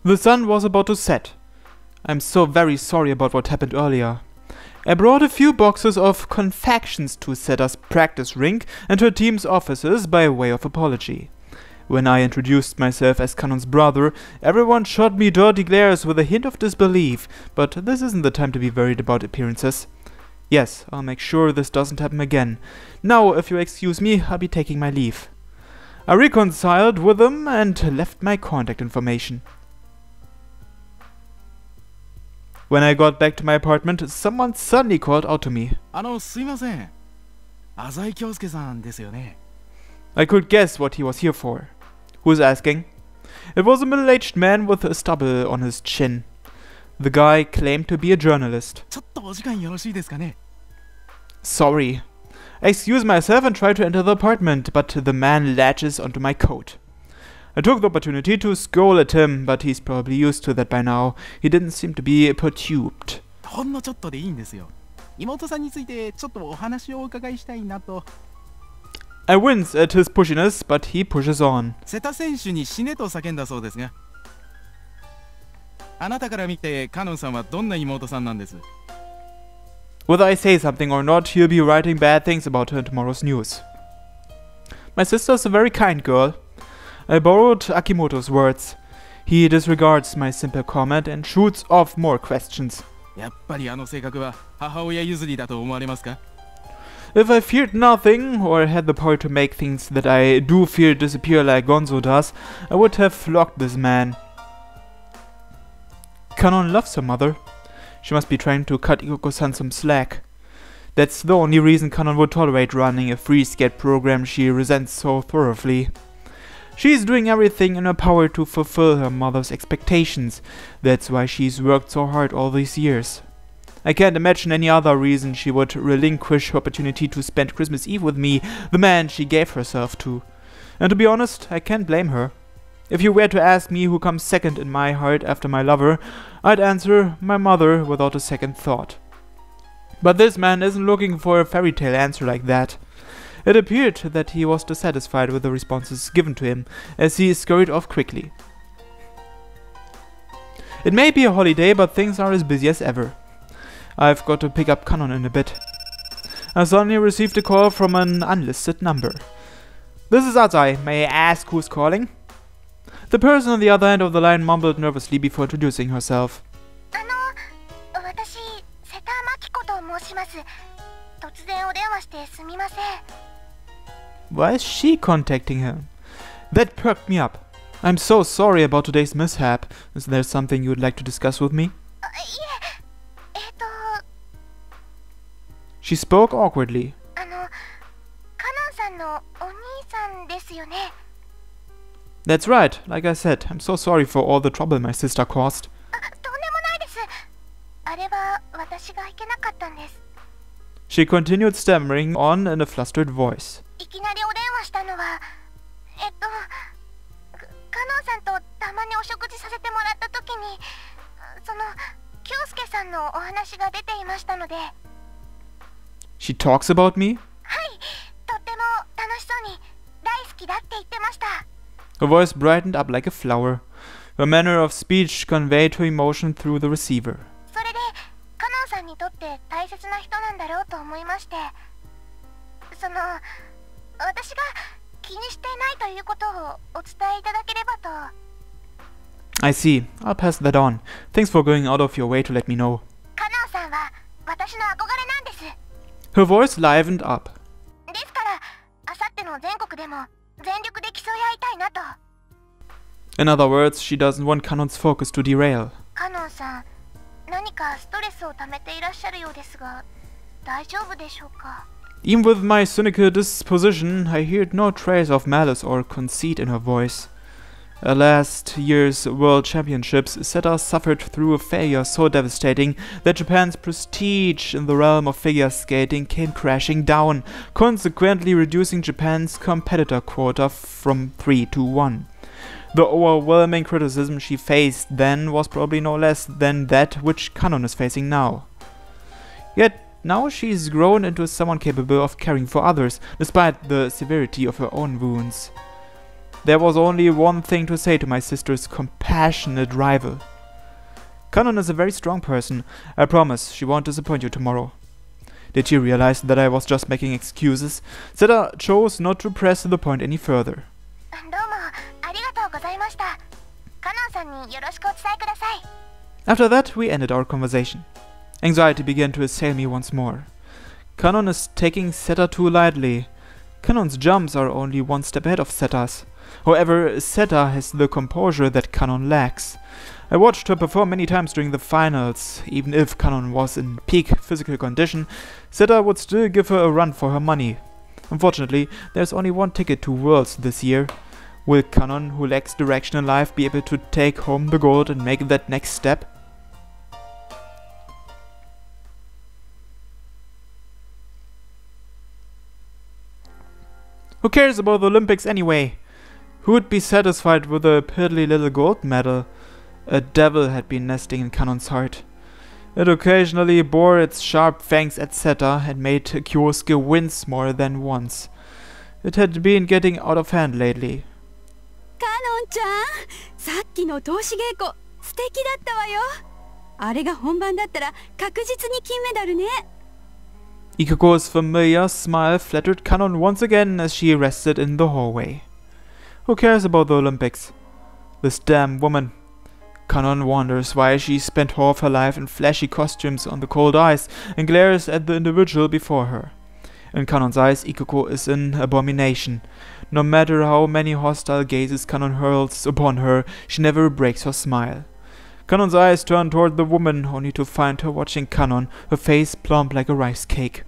The sun was about to set. I'm so very sorry about what happened earlier. I brought a few boxes of confections to Setta's practice rink and her team's offices by way of apology. When I introduced myself as Kanon's brother, everyone shot me dirty glares with a hint of disbelief, but this isn't the time to be worried about appearances. Yes, I'll make sure this doesn't happen again. Now, if you excuse me, I'll be taking my leave. I reconciled with them and left my contact information. When I got back to my apartment, someone suddenly called out to me. I could guess what he was here for. Who's asking? It was a middle-aged man with a stubble on his chin. The guy claimed to be a journalist. Sorry. I excuse myself and try to enter the apartment, but the man latches onto my coat. I took the opportunity to scowl at him, but he's probably used to that by now. He didn't seem to be perturbed. I wince at his pushiness, but he pushes on. Whether I say something or not, he'll be writing bad things about her in tomorrow's news. My sister's a very kind girl. I borrowed Akimoto's words. He disregards my simple comment and shoots off more questions. If I feared nothing, or had the power to make things that I do fear disappear like Gonzo does, I would have flogged this man. Kanon loves her mother. She must be trying to cut Ikoko-san some slack. That's the only reason Kanon would tolerate running a free skate program she resents so thoroughly. She's doing everything in her power to fulfill her mother's expectations. That's why she's worked so hard all these years. I can't imagine any other reason she would relinquish her opportunity to spend Christmas Eve with me, the man she gave herself to. And to be honest, I can't blame her. If you were to ask me who comes second in my heart after my lover, I'd answer my mother without a second thought. But this man isn't looking for a fairy tale answer like that. It appeared that he was dissatisfied with the responses given to him, as he scurried off quickly. It may be a holiday, but things are as busy as ever. I've got to pick up Kanon in a bit. I suddenly received a call from an unlisted number. This is Azai. May I ask who's calling? The person on the other end of the line mumbled nervously before introducing herself. Why is she contacting him? That perked me up. I'm so sorry about today's mishap. Is there something you would like to discuss with me? She spoke awkwardly. That's right. Like I said, I'm so sorry for all the trouble my sister caused. She continued stammering on in a flustered voice. She talks about me? Her voice brightened up like a flower. Her manner of speech conveyed her emotion through the receiver. I see. I'll pass that on. Thanks for going out of your way to let me know. Her voice livened up. In other words, she doesn't want Kanon's focus to derail. Even with my cynical disposition, I heard no trace of malice or conceit in her voice. At last year's World Championships, Seta suffered through a failure so devastating that Japan's prestige in the realm of figure skating came crashing down, consequently reducing Japan's competitor quota from 3 to 1. The overwhelming criticism she faced then was probably no less than that which Kanon is facing now. Yet now she's grown into someone capable of caring for others, despite the severity of her own wounds. There was only one thing to say to my sister's compassionate rival. Kanon is a very strong person. I promise she won't disappoint you tomorrow. Did she realize that I was just making excuses? Seta chose not to press the point any further. After that, we ended our conversation. Anxiety began to assail me once more. Kanon is taking Seta too lightly. Kanon's jumps are only one step ahead of Seta's. However, Seta has the composure that Kanon lacks. I watched her perform many times during the finals. Even if Kanon was in peak physical condition, Seta would still give her a run for her money. Unfortunately, there's only one ticket to Worlds this year. Will Kanon, who lacks direction in life, be able to take home the gold and make that next step? Who cares about the Olympics anyway? Who would be satisfied with a piddly little gold medal? A devil had been nesting in Kanon's heart. It occasionally bore its sharp fangs at Seta and made Kyosuke wince more than once. It had been getting out of hand lately. Kanon-chan, さっきの通し稽古素敵だったわよ。あれが本番だったら確実に金メダルね。Ikuko's familiar smile flattered Kanon once again as she rested in the hallway. Who cares about the Olympics? This damn woman. Kanon wonders why she spent half her life in flashy costumes on the cold ice and glares at the individual before her. In Kanon's eyes, Ikuko is an abomination. No matter how many hostile gazes Kanon hurls upon her, she never breaks her smile. Kanon's eyes turn toward the woman, only to find her watching Kanon, her face plump like a rice cake.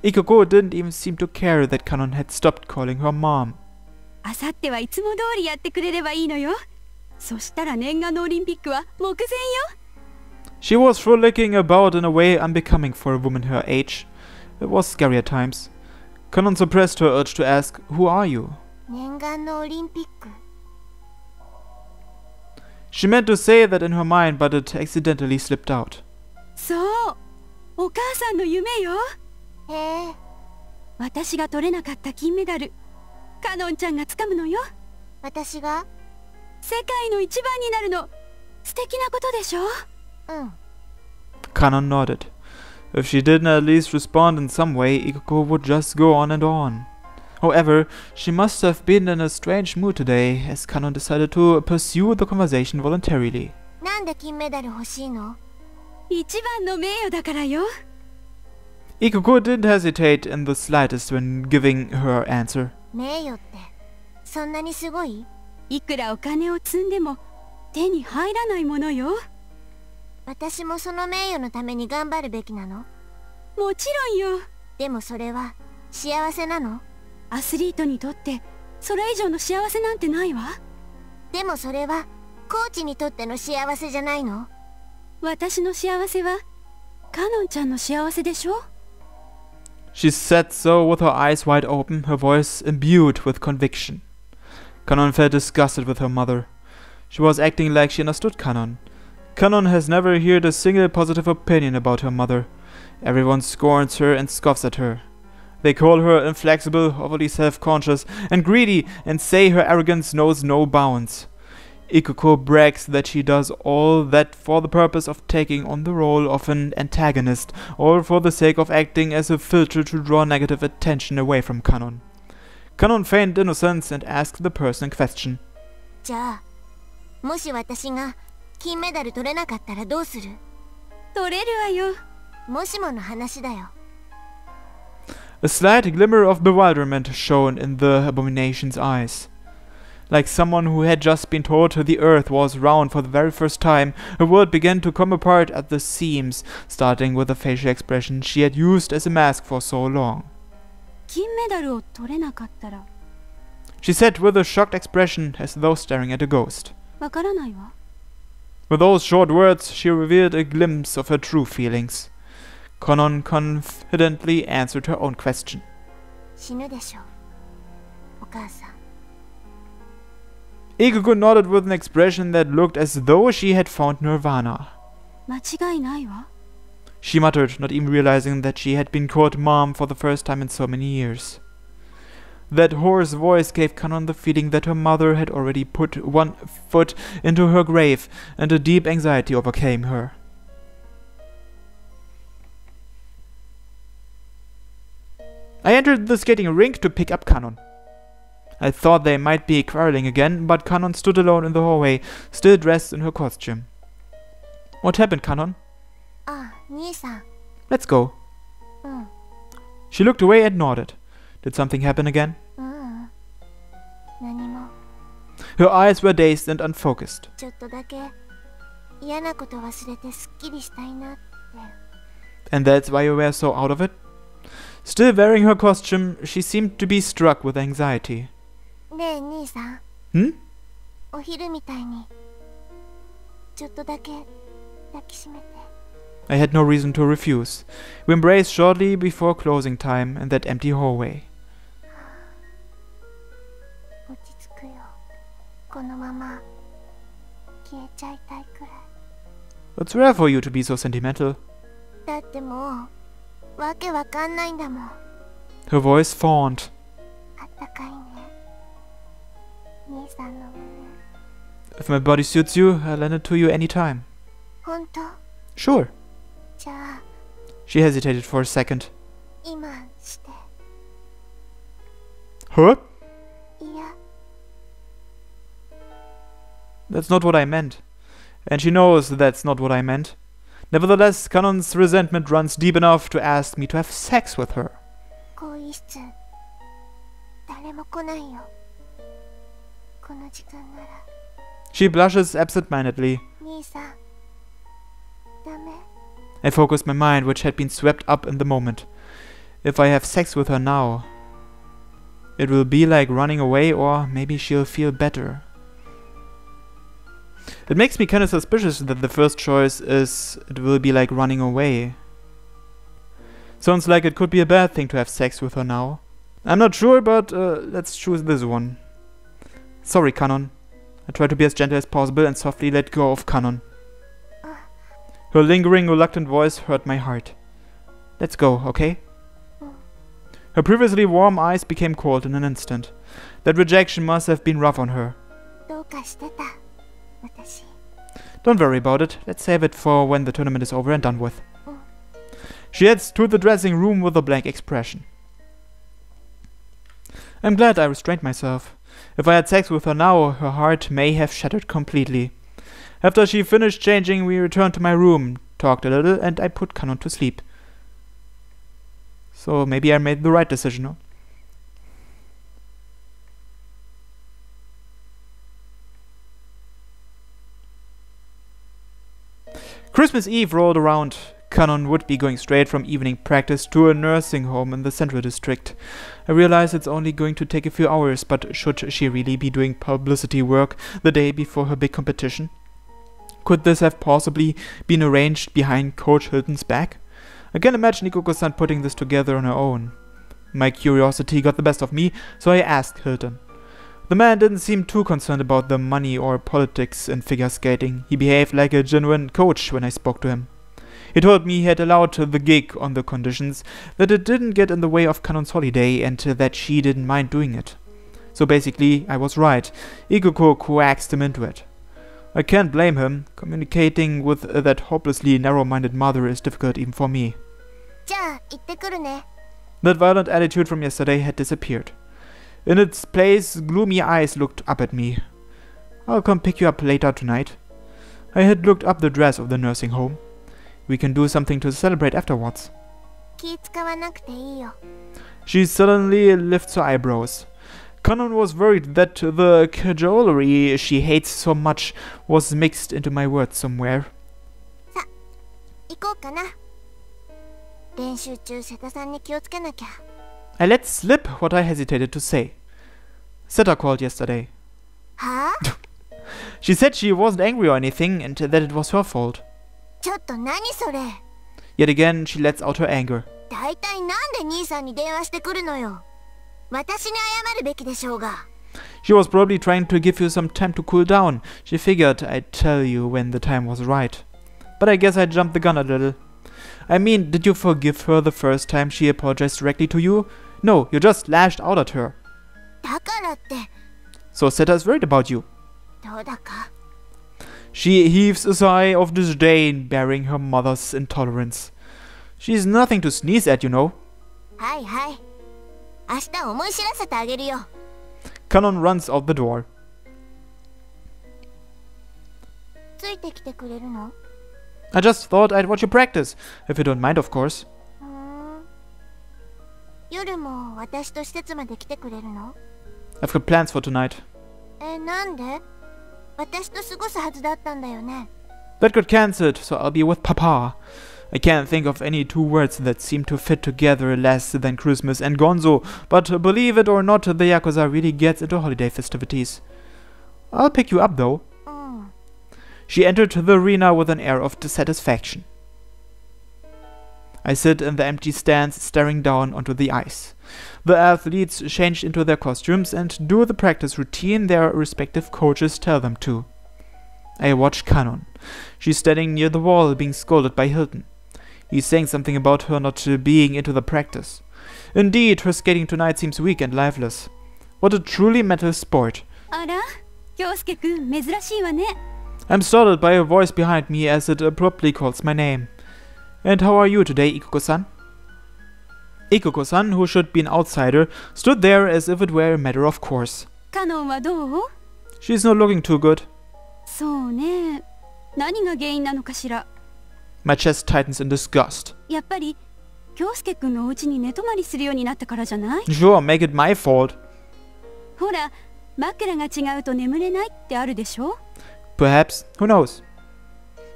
Ikuko didn't even seem to care that Kanon had stopped calling her mom. あさってはいつも通りやってくれればいいのよ。そしたら念願のオリンピックは目前よ。She was frolicking about in a way unbecoming for a woman her age. It was scary at times. Kanon suppressed her urge to ask, "Who are you?" 念願のオリンピック。She meant to say that in her mind, but it accidentally slipped out. そう、お母さんの夢よ。へえ。私が取れなかった金メダル、カノンちゃんが掴むのよ。私が世界の一番になるの、素敵なことでしょ。うん。Kanon nodded. If she didn't at least respond in some way, Ikuko would just go on and on. However, she must have been in a strange mood today, as Kanon decided to pursue the conversation voluntarily. なんで金メダル欲しいの？一番の名誉だからよ。Ikuko didn't hesitate in the slightest when giving her answer. 名誉ってそんなにすごい？いくらお金を積んでも手に入らないものよ。私もその名誉のために頑張るべきなの？もちろんよ。でもそれは幸せなの？アスリートにとってそれ以上の幸せなんてないわ。でもそれはコーチにとっての幸せじゃないの？私の幸せはカノンちゃんの幸せでしょ？ She said so with her eyes wide open, her voice imbued with conviction. Kanon felt disgusted with her mother. She was acting like she understood Kanon. Kanon has never heard a single positive opinion about her mother. Everyone scorns her and scoffs at her. They call her inflexible, overly self-conscious, and greedy, and say her arrogance knows no bounds. Ikuko brags that she does all that for the purpose of taking on the role of an antagonist, or for the sake of acting as a filter to draw negative attention away from Kanon. Kanon feigned innocence and asked the person in question. じゃあ、もし私が金メダル取れなかったらどうする？取れるわよ。もしもの話だよ。A slight glimmer of bewilderment shone in the abomination's eyes. Like someone who had just been told the earth was round for the very first time, her world began to come apart at the seams, starting with the facial expression she had used as a mask for so long. 金メダルを取れなかったら She said with a shocked expression as though staring at a ghost. わからないわ。With those short words, she revealed a glimpse of her true feelings. Kanon confidently answered her own question. 死ぬでしょ、お母さん。Ikuko nodded with an expression that looked as though she had found nirvana. 間違いないわ。She muttered, not even realizing that she had been called mom for the first time in so many years. That hoarse voice gave Kanon the feeling that her mother had already put one foot into her grave, and a deep anxiety overcame her. I entered the skating rink to pick up Kanon. I thought they might be quarreling again, but Kanon stood alone in the hallway, still dressed in her costume. What happened, Kanon? Nii-san. Let's go. She looked away and nodded. Did something happen again? Nanimo. Her eyes were dazed and unfocused. ちょっとだけ嫌なこと忘れてすっきりしたいなって。 And that's why you were so out of it? Still wearing her costume, she seemed to be struck with anxiety. ねえ、兄さん。Hmm? お昼みたいにちょっとだけ抱きしめて。 I had no reason to refuse. We embraced shortly before closing time in that empty hallway. 落ち着くよ。このまま消えちゃいたいくらい。 It's rare for you to be so sentimental. だってもうわけわかんないんだもん。 Her voice fawned. あったかいね。兄さんの胸。 If my body suits you, I'll lend it to you anytime. 本当？ Sure. じゃあ She hesitated for a second. 今して。 Huh? いや。 That's not what I meant. And she knows that's not what I meant. Nevertheless, Kanon's resentment runs deep enough to ask me to have sex with her. 更衣室誰も来ないよ。この時間なら。 She blushes absent-mindedly. 兄さんダメ。 I focused my mind, which had been swept up in the moment. If I have sex with her now, it will be like running away, or maybe she'll feel better. It makes me kind of suspicious that the first choice is it will be like running away. Sounds like it could be a bad thing to have sex with her now. I'm not sure, but let's choose this one. Sorry, Kanon. I tried to be as gentle as possible and softly let go of Kanon. Her lingering, reluctant voice hurt my heart. Let's go, okay? Her previously warm eyes became cold in an instant. That rejection must have been rough on her. どうかしてた私。 Don't worry about it. Let's save it for when the tournament is over and done with. She heads to the dressing room with a blank expression. I'm glad I restrained myself. If I had sex with her now, her heart may have shattered completely. After she finished changing, we returned to my room, talked a little, and I put Kanon to sleep. So maybe I made the right decision, no? Christmas Eve rolled around. Kanon would be going straight from evening practice to a nursing home in the central district. I realize it's only going to take a few hours, but should she really be doing publicity work the day before her big competition? Could this have possibly been arranged behind Coach Hilton's back? I can imagine Ikoko-san putting this together on her own. My curiosity got the best of me, so I asked Hilton. The man didn't seem too concerned about the money or politics in figure skating. He behaved like a genuine coach when I spoke to him. He told me he had allowed the gig on the conditions that it didn't get in the way of Kanon's holiday and that she didn't mind doing it. So basically, I was right. Ikoko coaxed him into it. I can't blame him. Communicating with that hopelessly narrow-minded mother is difficult even for me. じゃあ行ってくるね。 That violent attitude from yesterday had disappeared. In its place, gloomy eyes looked up at me. I'll come pick you up later tonight. I had looked up the dress of the nursing home. We can do something to celebrate afterwards. 気使わなくていいよ。 She suddenly lifts her eyebrows. Kanon was worried that the cajolery she hates so much was mixed into my words somewhere. さ、行こうかな。練習中瀬田さんに気をつけなきゃ。 I let slip what I hesitated to say. Seta called yesterday. はあ？ She said she wasn't angry or anything and that it was her fault. ちょっと何それ。 Yet again, she lets out her anger. だいたいなんで兄さんに電話してくるのよ。私に謝るべきでしょうが。 She was probably trying to give you some time to cool down. She figured I'd tell you when the time was right. But I guess I jumped the gun a little. I mean, did you forgive her the first time she apologized directly to you? No, you just lashed out at her. So Seta is worried about you. どうだか She heaves a sigh of disdain, bearing her mother's intolerance. She's nothing to sneeze at, you know. はいはい明日思い知らせてあげるよ Kanon runs out the door. ついてきてくれるの I just thought I'd watch you practice, if you don't mind, of course. 夜も私と施設まで来てくれるの I've got plans for tonight. なんで私と過ごすはずだったんだよね That got cancelled, so I'll be with Papa. I can't think of any two words that seem to fit together less than Christmas and Gonzo, but believe it or not, the Yakuza really gets into holiday festivities. I'll pick you up, though. She entered the arena with an air of dissatisfaction. I sit in the empty stands, staring down onto the ice. The athletes change into their costumes and do the practice routine their respective coaches tell them to. I watch Kanon. She's standing near the wall, being scolded by Hilton. He's saying something about her not being into the practice. Indeed, her skating tonight seems weak and lifeless. What a truly mental sport. あら、京介くん、珍しいわね I'm startled by a voice behind me as it abruptly calls my name. And how are you today, Ikuko-san? Ikuko-san, who should be an outsider, stood there as if it were a matter of course. カノンはどう She's not looking too good. そうね何が原因なのかしら My chest tightens in disgust. やっぱり京介くんのお家に寝泊まりするようになったからじゃない Sure, make it my fault. ほら枕が違うと眠れないってあるでしょ Perhaps, who knows?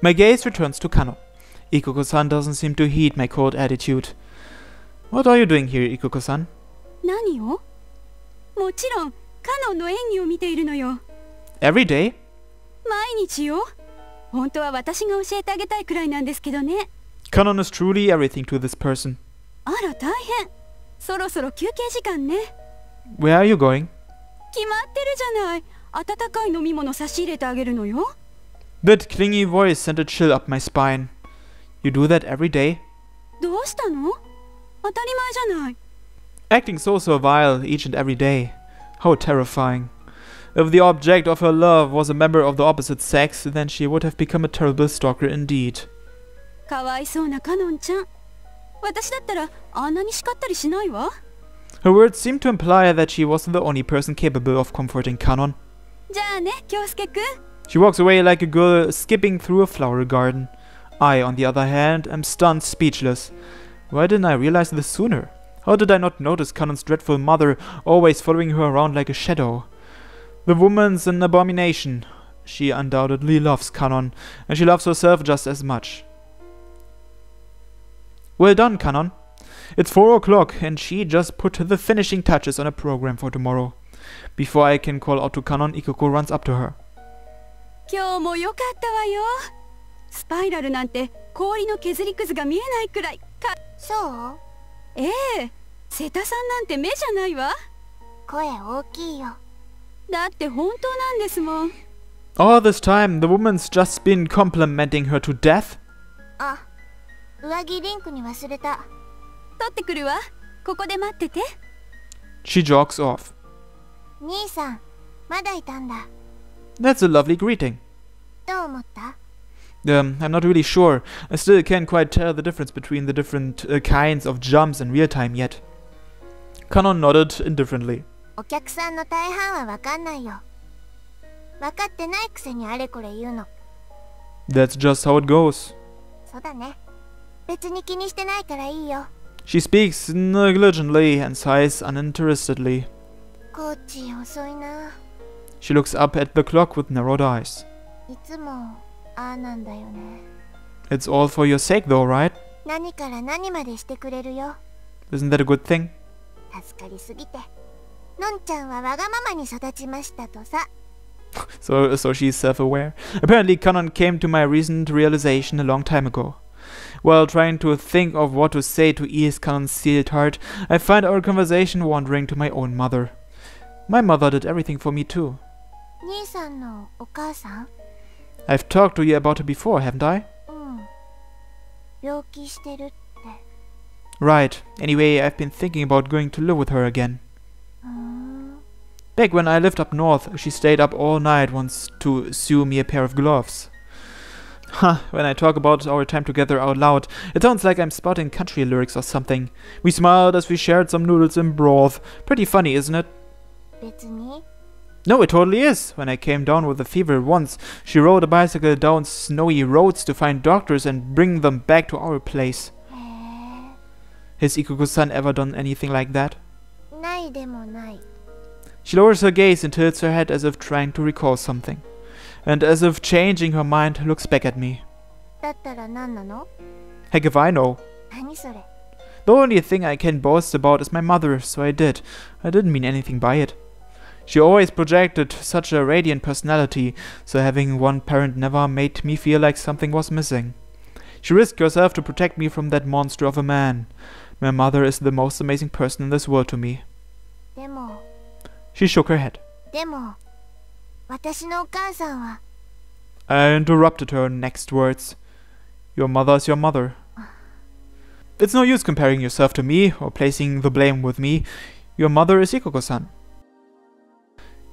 My gaze returns to Kanon. Ikuko-san doesn't seem to heed my cold attitude. What are you doing here, Ikuko-san? 何をもちろんカノンの演技を見ているのよ Every day? 毎日よ本当は私が教えてあげたいくらいなんですけどね Kanon is truly everything to this person. あら大変そろそろ休憩時間ね Where are you going? 決まってるじゃない温かい飲み物差し入れてあげるのよ That clingy voice sent a chill up my spine. You do that every day? どうしたの当たり前じゃない Acting so servile each and every day. How terrifying. If the object of her love was a member of the opposite sex, then she would have become a terrible stalker indeed. かわいそうなカノンちゃん私だったらあんなに叱ったりしないわ Her words seemed to imply that she was the only person capable of comforting Kanon. じゃあね京介くん She walks away like a girl skipping through a flower garden. I, on the other hand, am stunned speechless. Why didn't I realize this sooner? How did I not notice Kanon's dreadful mother always following her around like a shadow? The woman's an abomination. She undoubtedly loves Kanon, and she loves herself just as much. Well done, Kanon. It's 4 o'clock, and she just put the finishing touches on a program for tomorrow. Before I can call out to Kanon, Ikuko runs up to her. 今日も良かったわよスパイラルなんて氷の削りくずが見えないくらいかそうええ瀬田さんなんて目じゃないわ声大きいよだって本当なんですもん All this time, the woman's just been complimenting her to death. あ上着リンクに忘れた取ってくるわここで待ってて She jogs off. 兄さんまだいたんだ That's a lovely greeting. どう思った I'm not really sure. I still can't quite tell the difference between the different kinds of jumps in real time yet. Kanon nodded indifferently. お客さんの大半はわかんないよわかってないくせにあれこれ言うの That's just how it goes. そうだね別に気にしてないからいいよ She speaks negligently and sighs uninterestedly. コーチ遅いな She looks up at the clock with narrowed eyes. いつもああなんだよね It's all for your sake though, right? 何から何までしてくれるよ Isn't that a good thing? 助かりすぎてのんちゃんはわがままに育ちましたとさ So she's self-aware. Apparently Kanon came to my recent realization a long time ago. While trying to think of what to say to ease Kanon's sealed heart, I find our conversation wandering to my own mother. My mother did everything for me too. 兄さんのお母さん I've talked to you about her before, haven't I? うん病気してるって Right. Anyway, I've been thinking about going to live with her again. Back when I lived up north, she stayed up all night once to sew me a pair of gloves. When I talk about our time together out loud, it sounds like I'm spouting country lyrics or something. We smiled as we shared some noodles and broth. Pretty funny, isn't it? No, it totally is. When I came down with a fever once, she rode a bicycle down snowy roads to find doctors and bring them back to our place. Has Ikoko-san ever done anything like that? She lowers her gaze and tilts her head as if trying to recall something. And as if changing her mind, looks back at me. Heck if I know. The only thing I can boast about is my mother, so I did. I didn't mean anything by it. She always projected such a radiant personality, so having one parent never made me feel like something was missing. She risked herself to protect me from that monster of a man. My mother is the most amazing person in this world to me. She shook her head. I interrupted her next words. Your mother is your mother. It's no use comparing yourself to me or placing the blame with me. Your mother is Ikoko-san.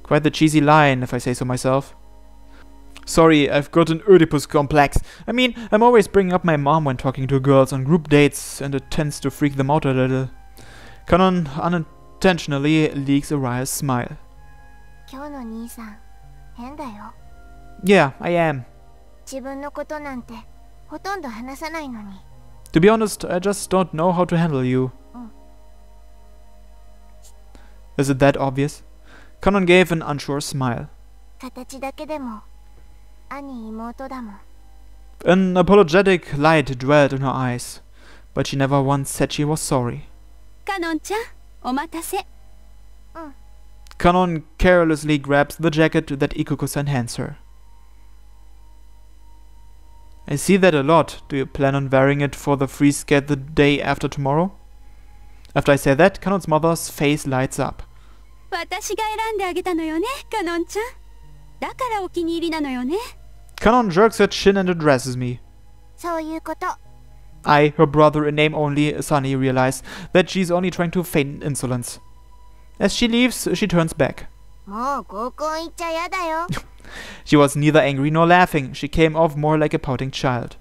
Quite the cheesy line, if I say so myself. Sorry, I've got an Oedipus complex. I mean, I'm always bringing up my mom when talking to girls on group dates, and it tends to freak them out a little. Kanon unintentionally leaks a wry smile. Yeah, I am. To be honest, I just don't know how to handle you. Is it that obvious? Kanon gave an unsure smile. An apologetic light dwelled in her eyes, but she never once said she was sorry. Kanon-chan, omatase. Kanon carelessly grabs the jacket that Ikoko-san hands her. I see that a lot. Do you plan on wearing it for the free skate the day after tomorrow? After I say that, Kanon's mother's face lights up. Kanon jerks her chin and addresses me. I, her brother in name only, Sunny, realize that she's only trying to feign insolence. As she leaves, she turns back. She was neither angry nor laughing. She came off more like a pouting child.